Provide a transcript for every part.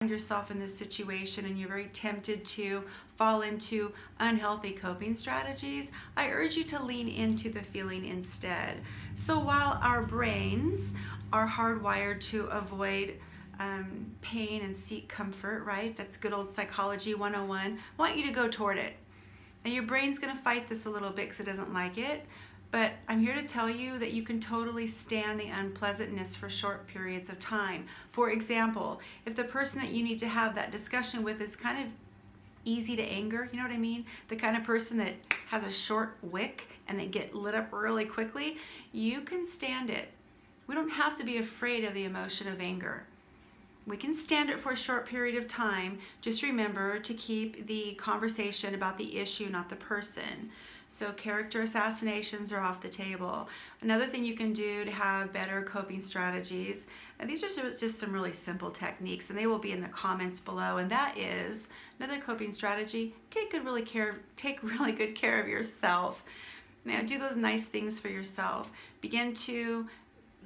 yourself in this situation and you're very tempted to fall into unhealthy coping strategies, I urge you to lean into the feeling instead. So while our brains are hardwired to avoid pain and seek comfort, right? That's good old psychology 101. I want you to go toward it. And your brain's gonna fight this a little bit because it doesn't like it. But I'm here to tell you that you can totally stand the unpleasantness for short periods of time. For example, if the person that you need to have that discussion with is kind of easy to anger, you know what I mean? The kind of person that has a short wick and they get lit up really quickly, you can stand it. We don't have to be afraid of the emotion of anger. We can stand it for a short period of time. Just remember to keep the conversation about the issue, not the person. So character assassinations are off the table. Another thing you can do to have better coping strategies, and these are just some really simple techniques, and they will be in the comments below, and that is another coping strategy: take really good care of yourself. Now, do those nice things for yourself. Begin to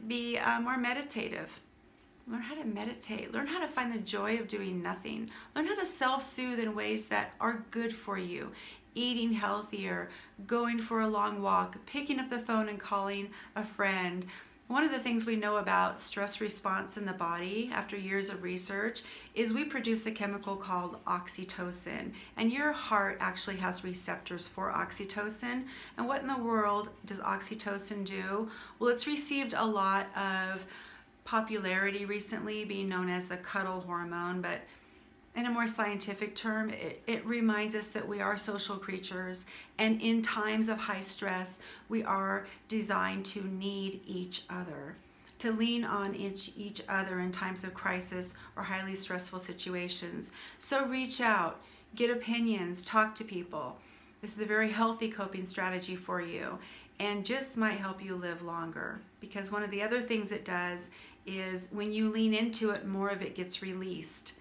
be more meditative. Learn how to meditate. Learn how to find the joy of doing nothing. Learn how to self-soothe in ways that are good for you. Eating healthier, going for a long walk, picking up the phone and calling a friend. One of the things we know about stress response in the body after years of research is we produce a chemical called oxytocin, and your heart actually has receptors for oxytocin. And what in the world does oxytocin do? Well, it's received a lot of popularity recently, being known as the cuddle hormone, but in a more scientific term, it reminds us that we are social creatures, and in times of high stress, we are designed to need each other, to lean on each other in times of crisis or highly stressful situations. So reach out, get opinions, talk to people. This is a very healthy coping strategy for you, and just might help you live longer, because one of the other things it does is when you lean into it, more of it gets released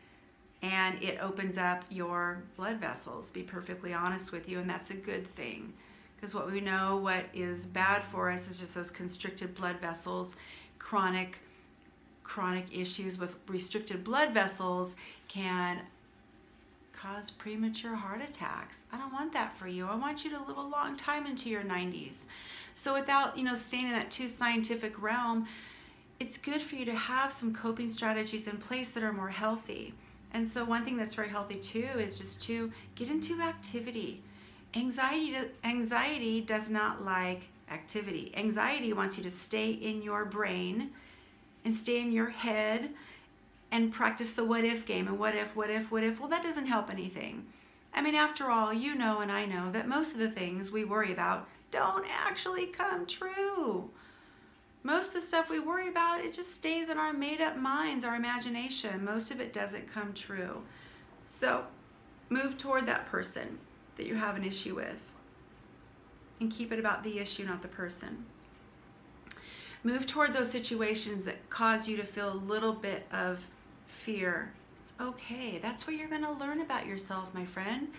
and it opens up your blood vessels, be perfectly honest with you, and that's a good thing, because what we know, what is bad for us is just those constricted blood vessels. Chronic issues with restricted blood vessels can cause premature heart attacks. I don't want that for you. I want you to live a long time into your 90s. So without, staying in that too scientific realm, it's good for you to have some coping strategies in place that are more healthy. And so one thing that's very healthy too is just to get into activity. Anxiety does not like activity. Anxiety wants you to stay in your brain and stay in your head and practice the what if game. And what if? Well, that doesn't help anything. I mean, after all, you know and I know that most of the things we worry about don't actually come true. Most of the stuff we worry about, it just stays in our made-up minds, our imagination. Most of it doesn't come true. So move toward that person that you have an issue with and keep it about the issue, not the person. Move toward those situations that cause you to feel a little bit of fear. It's okay. That's where you're going to learn about yourself, my friend.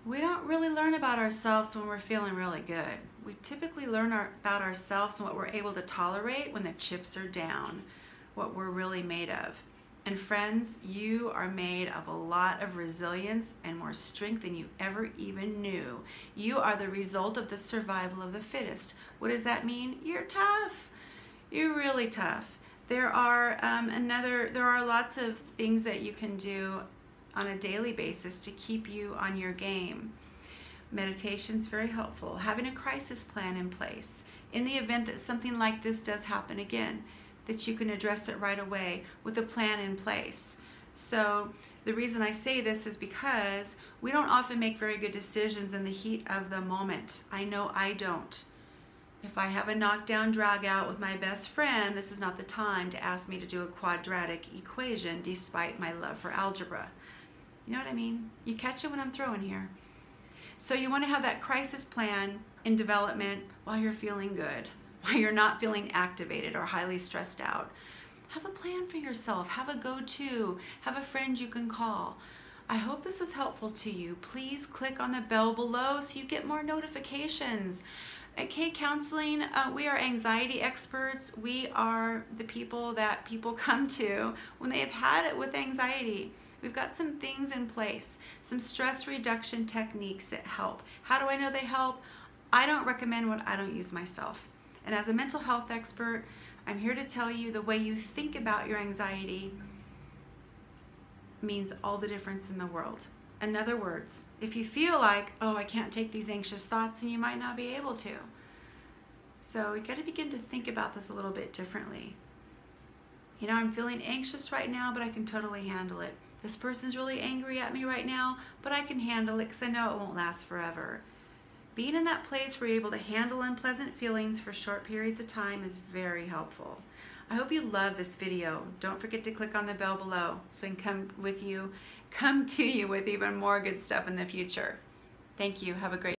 We don't really learn about ourselves when we're feeling really good. We typically learn about ourselves and what we're able to tolerate when the chips are down, what we're really made of. And friends, you are made of a lot of resilience and more strength than you ever even knew. You are the result of the survival of the fittest. What does that mean? You're tough. You're really tough. There are lots of things that you can do on a daily basis to keep you on your game. Meditation's very helpful. Having a crisis plan in place in the event that something like this does happen again, that you can address it right away with a plan in place. So the reason I say this is because we don't often make very good decisions in the heat of the moment. I know I don't. If I have a knockdown drag out with my best friend, this is not the time to ask me to do a quadratic equation despite my love for algebra. You know what I mean? You catch it when I'm throwing here. So you want to have that crisis plan in development while you're feeling good, while you're not feeling activated or highly stressed out. Have a plan for yourself. Have a go-to. Have a friend you can call. I hope this was helpful to you. Please click on the bell below so you get more notifications. At K Counseling, we are anxiety experts. We are the people that people come to when they have had it with anxiety. We've got some things in place, some stress reduction techniques that help. How do I know they help? I don't recommend what I don't use myself. And as a mental health expert, I'm here to tell you the way you think about your anxiety means all the difference in the world. In other words, if you feel like, oh, I can't take these anxious thoughts, then you might not be able to. So you got to begin to think about this a little bit differently. You know, I'm feeling anxious right now, but I can totally handle it. This person's really angry at me right now, but I can handle it because I know it won't last forever. Being in that place where you're able to handle unpleasant feelings for short periods of time is very helpful. I hope you love this video. Don't forget to click on the bell below so I can come to you with even more good stuff in the future. Thank you. Have a great